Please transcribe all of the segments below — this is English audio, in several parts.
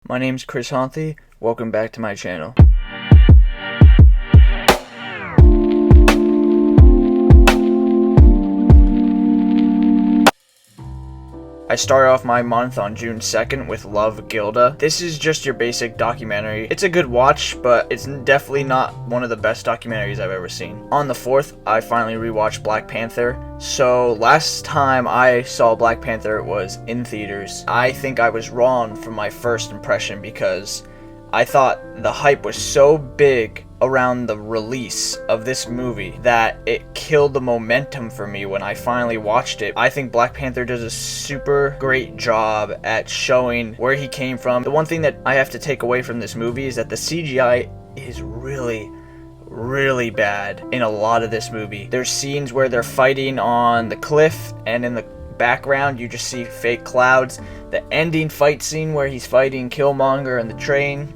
My name's Chris Honthy. Welcome back to my channel. I started off my month on June 2nd with Love, Gilda. This is just your basic documentary. It's a good watch, but it's definitely not one of the best documentaries I've ever seen. On the 4th, I finally rewatched Black Panther. So last time I saw Black Panther was in theaters. I think I was wrong from my first impression because I thought the hype was so big around the release of this movie that it killed the momentum for me when I finally watched it. I think Black Panther does a super great job at showing where he came from. The one thing that I have to take away from this movie is that the CGI is really bad in a lot of this movie. There's scenes where they're fighting on the cliff, and in the background you just see fake clouds. The ending fight scene where he's fighting Killmonger and the train,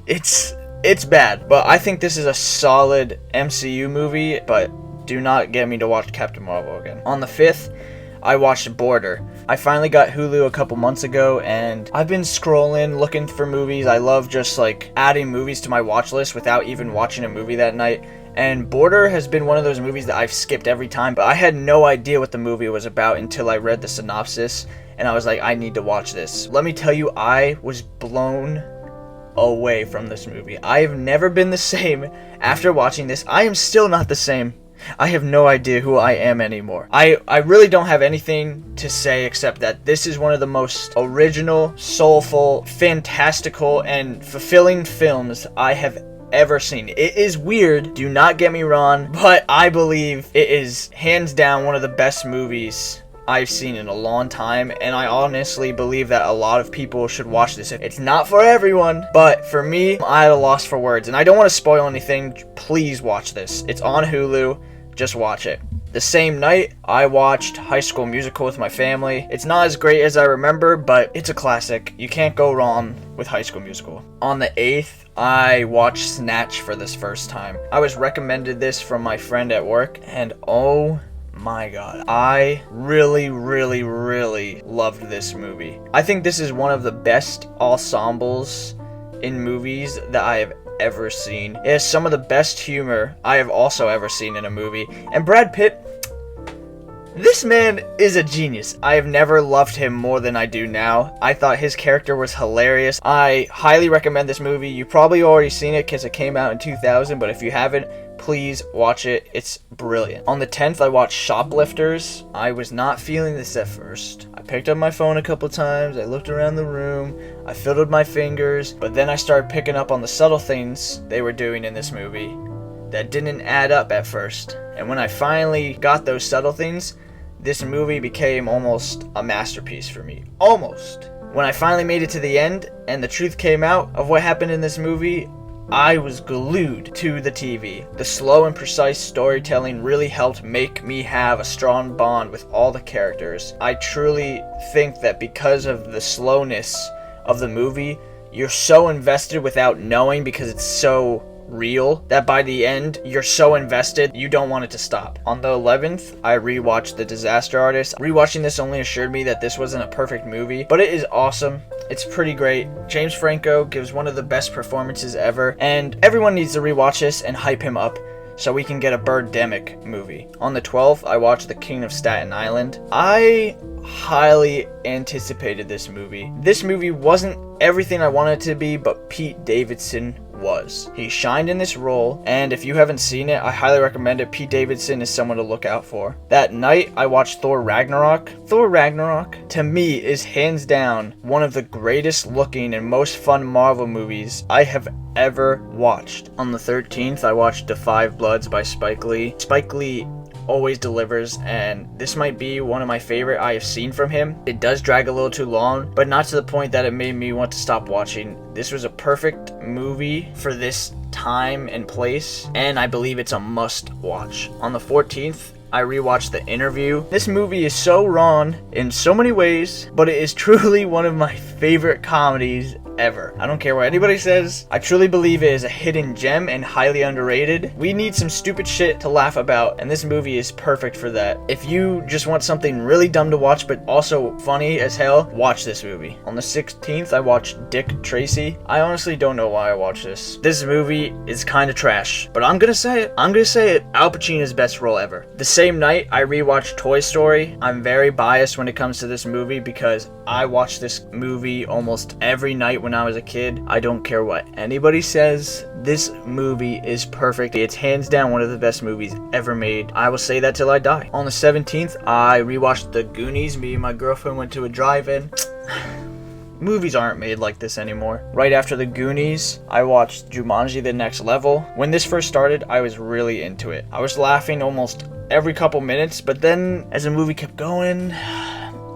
it's bad, but I think this is a solid MCU movie, but do not get me to watch Captain Marvel again. On the 5th, I watched Border. I finally got Hulu a couple months ago, and I've been scrolling, looking for movies. I love just like adding movies to my watch list without even watching a movie that night. And Border has been one of those movies that I've skipped every time, but I had no idea what the movie was about until I read the synopsis, and I was like, I need to watch this. Let me tell you, I was blown away from this movie. I have never been the same after watching this. I am still not the same. I have no idea who I am anymore. I really don't have anything to say except that this is one of the most original, soulful, fantastical, and fulfilling films I have ever seen. It is weird, do not get me wrong, but I believe it is hands down one of the best movies I've seen in a long time, and I honestly believe that a lot of people should watch this. It's not for everyone, but for me, I had a loss for words, and I don't want to spoil anything. Please watch this. It's on Hulu. Just watch it. The same night, I watched High School Musical with my family. It's not as great as I remember, but it's a classic. You can't go wrong with High School Musical. On the 8th, I watched Snatch for this first time. I was recommended this from my friend at work, and oh my god, I really loved this movie. I think this is one of the best ensembles in movies that I have ever seen. It has some of the best humor I have also ever seen in a movie. And Brad Pitt, this man is a genius. I have never loved him more than I do now. I thought his character was hilarious. I highly recommend this movie. You've probably already seen it because it came out in 2000, but if you haven't, please watch it. It's brilliant. On the 10th, I watched Shoplifters. I was not feeling this at first. I picked up my phone a couple times. I looked around the room. I fiddled my fingers. But then I started picking up on the subtle things they were doing in this movie that didn't add up at first. And when I finally got those subtle things, this movie became almost a masterpiece for me. Almost. When I finally made it to the end and the truth came out of what happened in this movie, I was glued to the TV. The slow and precise storytelling really helped make me have a strong bond with all the characters. I truly think that because of the slowness of the movie, you're so invested without knowing because it's so real that by the end you're so invested you don't want it to stop. On the 11th, I rewatched The Disaster Artist. Rewatching this only assured me that this wasn't a perfect movie, but it is awesome. It's pretty great. James Franco gives one of the best performances ever, and everyone needs to rewatch this and hype him up so we can get a Birdemic movie. On the 12th, I watched The King of Staten Island. I highly anticipated this movie. This movie wasn't everything I wanted it to be, but Pete Davidson was. He shined in this role, and if you haven't seen it, I highly recommend it. Pete Davidson is someone to look out for. That night, I watched Thor Ragnarok. Thor Ragnarok, to me, is hands down one of the greatest looking and most fun Marvel movies I have ever watched. On the 13th, I watched Da 5 Bloods by Spike Lee. Spike Lee always delivers, and this might be one of my favorite I have seen from him. It does drag a little too long, but not to the point that it made me want to stop watching. This was a perfect movie for this time and place, and I believe it's a must watch. On the 14th, I rewatched The Interview. This movie is so wrong in so many ways, but it is truly one of my favorite comedies ever. I don't care what anybody says. I truly believe it is a hidden gem and highly underrated. We need some stupid shit to laugh about, and this movie is perfect for that. If you just want something really dumb to watch but also funny as hell, watch this movie. On the 16th, I watched Dick Tracy. I honestly don't know why I watched this. This movie is kind of trash, but I'm gonna say it. Al Pacino's best role ever. The same night, I rewatched Toy Story. I'm very biased when it comes to this movie because I watched this movie almost every night when I was a kid. I don't care what anybody says. This movie is perfect. It's hands down one of the best movies ever made. I will say that till I die. On the 17th, I rewatched The Goonies. Me and my girlfriend went to a drive-in. Movies aren't made like this anymore. Right after The Goonies, I watched Jumanji: The Next Level. When this first started, I was really into it. I was laughing almost every couple minutes, but then as the movie kept going,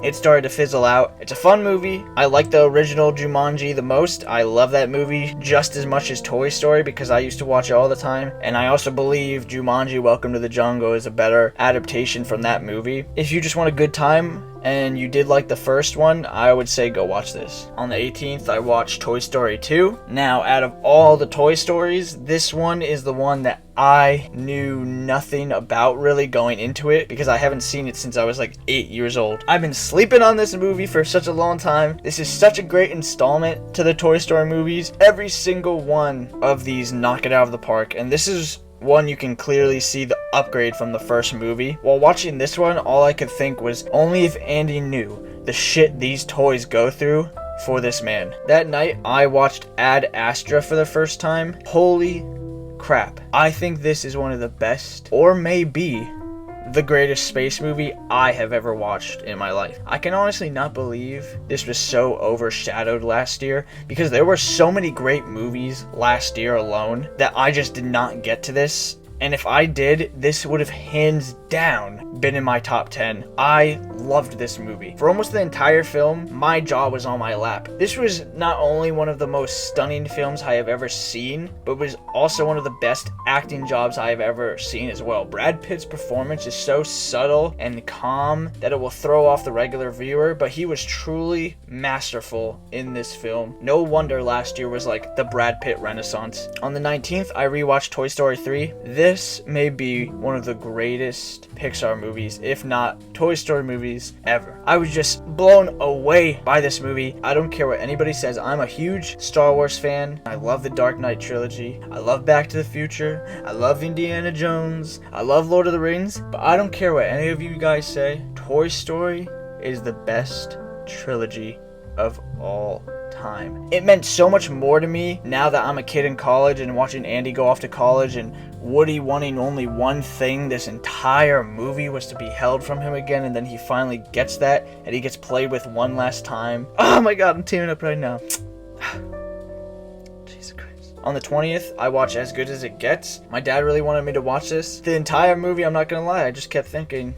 it started to fizzle out. It's a fun movie. I like the original Jumanji the most. I love that movie just as much as Toy Story because I used to watch it all the time. And I also believe Jumanji: Welcome to the Jungle is a better adaptation from that movie. If you just want a good time and you did like the first one, I would say go watch this. On the 18th, I watched Toy Story 2. Now, out of all the Toy Stories, this one is the one that I knew nothing about really going into it because I haven't seen it since I was like 8 years old. I've been sleeping on this movie for such a long time. This is such a great installment to the Toy Story movies. Every single one of these knock it out of the park, and this is one you can clearly see the upgrade from the first movie. While watching this one, all I could think was only if Andy knew the shit these toys go through for this man. That night, I watched Ad Astra for the first time. Holy crap. I think this is one of the best, or maybe the greatest space movie I have ever watched in my life. I can honestly not believe this was so overshadowed last year because there were so many great movies last year alone that I just did not get to this. And if I did, this would have hands down been in my top 10. I loved this movie. For almost the entire film, my jaw was on my lap. This was not only one of the most stunning films I have ever seen, but was also one of the best acting jobs I have ever seen as well. Brad Pitt's performance is so subtle and calm that it will throw off the regular viewer, but he was truly masterful in this film. No wonder last year was like the Brad Pitt renaissance. On the 19th, I rewatched Toy Story 3. This may be one of the greatest Pixar movies, if not Toy Story movies ever. I was just blown away by this movie. I don't care what anybody says. I'm a huge Star Wars fan. I love the Dark Knight trilogy. I love Back to the Future. I love Indiana Jones. I love Lord of the Rings. But I don't care what any of you guys say. Toy Story is the best trilogy of all time. It meant so much more to me now that I'm a kid in college and watching Andy go off to college and Woody wanting only one thing this entire movie was to be held from him again, and then he finally gets that and he gets played with one last time. Oh my god, I'm tearing up right now. Jesus Christ. On the 20th, I watched As Good as It Gets. My dad really wanted me to watch this. The entire movie, I'm not gonna lie, I just kept thinking,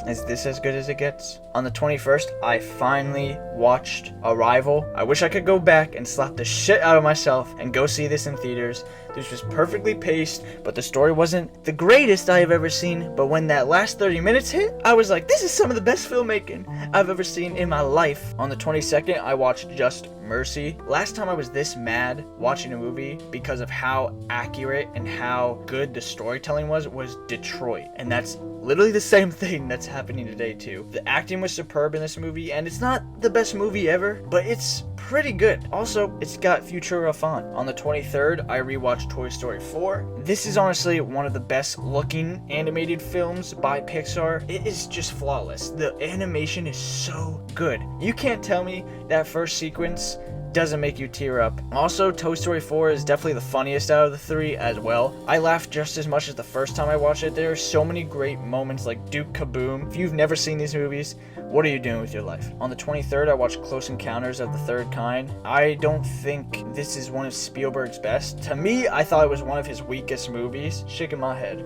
is this as good as it gets? On the 21st, I finally watched Arrival. I wish I could go back and slap the shit out of myself and go see this in theaters. This was perfectly paced, but the story wasn't the greatest I have ever seen. But when that last 30 minutes hit, I was like, this is some of the best filmmaking I've ever seen in my life. On the 22nd, I watched Just Mercy. Last time I was this mad watching a movie because of how accurate and how good the storytelling was Detroit. And that's literally the same thing that's happening today too. The acting was superb in this movie, and it's not the best movie ever, but it's pretty good. Also, it's got Futura Font. On the 23rd, I rewatched Toy Story 4. This is honestly one of the best looking animated films by Pixar. It is just flawless. The animation is so good. You can't tell me that first sequence doesn't make you tear up. Also, Toy Story 4 is definitely the funniest out of the three as well. I laughed just as much as the first time I watched it. There are so many great moments like Duke Kaboom. If you've never seen these movies, what are you doing with your life? On the 23rd, I watched Close Encounters of the Third Kind. I don't think this is one of Spielberg's best. To me, I thought it was one of his weakest movies. Shaking my head.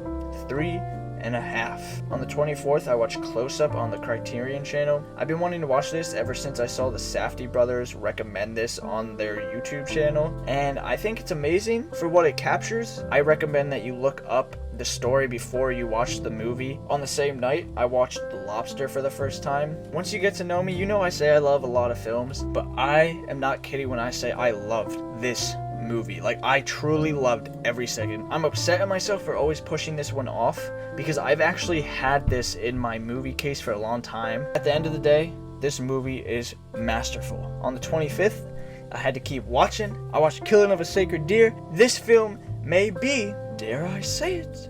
3.5. On the 24th, I watched Close Up on the Criterion channel. I've been wanting to watch this ever since I saw the Safdie brothers recommend this on their YouTube channel, and I think it's amazing for what it captures. I recommend that you look up the story before you watch the movie. On the same night, I watched Lobster for the first time. Once you get to know me, you know I say I love a lot of films, but I am not kidding when I say I loved this movie. Like, I truly loved every second. I'm upset at myself for always pushing this one off, because I've actually had this in my movie case for a long time. At the end of the day, this movie is masterful. On the 25th, I had to keep watching. I watched Killing of a Sacred Deer. This film may be, dare I say it,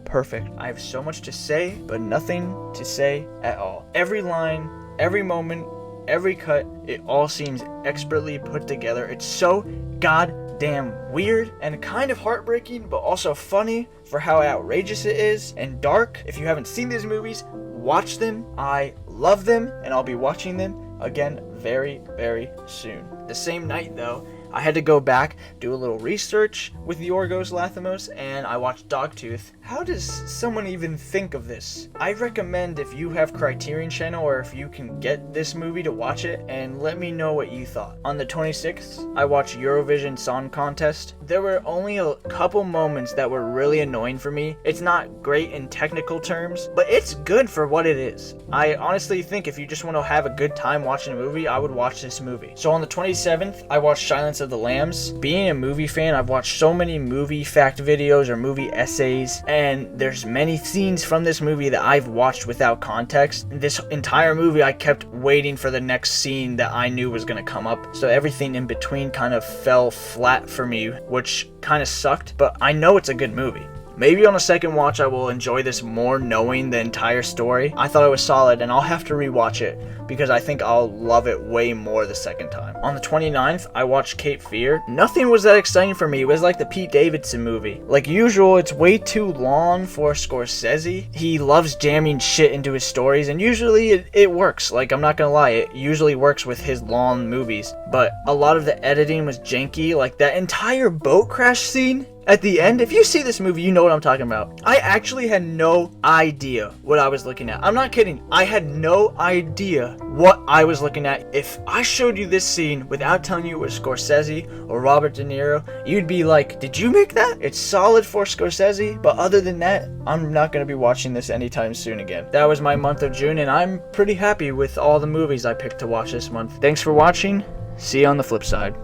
perfect. I have so much to say, but nothing to say at all. Every line, every moment, every cut, it all seems expertly put together. It's so goddamn weird and kind of heartbreaking, but also funny for how outrageous it is, and dark. If you haven't seen these movies, watch them. I love them, and I'll be watching them again very, very soon. The same night, though, I had to go back, do a little research with the Yorgos Lanthimos, and I watched Dogtooth. How does someone even think of this? I recommend, if you have Criterion Channel or if you can get this movie, to watch it and let me know what you thought. On the 26th, I watched Eurovision Song Contest. There were only a couple moments that were really annoying for me. It's not great in technical terms, but it's good for what it is. I honestly think if you just want to have a good time watching a movie, I would watch this movie. So on the 27th, I watched Silence of the Lambs. Being a movie fan, I've watched so many movie fact videos or movie essays, and there's many scenes from this movie that I've watched without context. This entire movie, I kept waiting for the next scene that I knew was going to come up, so everything in between kind of fell flat for me, which kind of sucked, but I know it's a good movie. Maybe on a second watch I will enjoy this more knowing the entire story. I thought it was solid, and I'll have to rewatch it because I think I'll love it way more the second time. On the 29th, I watched Cape Fear. Nothing was that exciting for me. It was like the Pete Davidson movie. Like usual, it's way too long for Scorsese. He loves jamming shit into his stories, and usually it works. Like, I'm not gonna lie, it usually works with his long movies. But a lot of the editing was janky. Like that entire boat crash scene at the end, if you see this movie, you know what I'm talking about. I actually had no idea what I was looking at. I'm not kidding. I had no idea what I was looking at. If I showed you this scene without telling you it was Scorsese or Robert De Niro, you'd be like, did you make that? It's solid for Scorsese, but other than that, I'm not going to be watching this anytime soon again. That was my month of June, and I'm pretty happy with all the movies I picked to watch this month. Thanks for watching. See you on the flip side.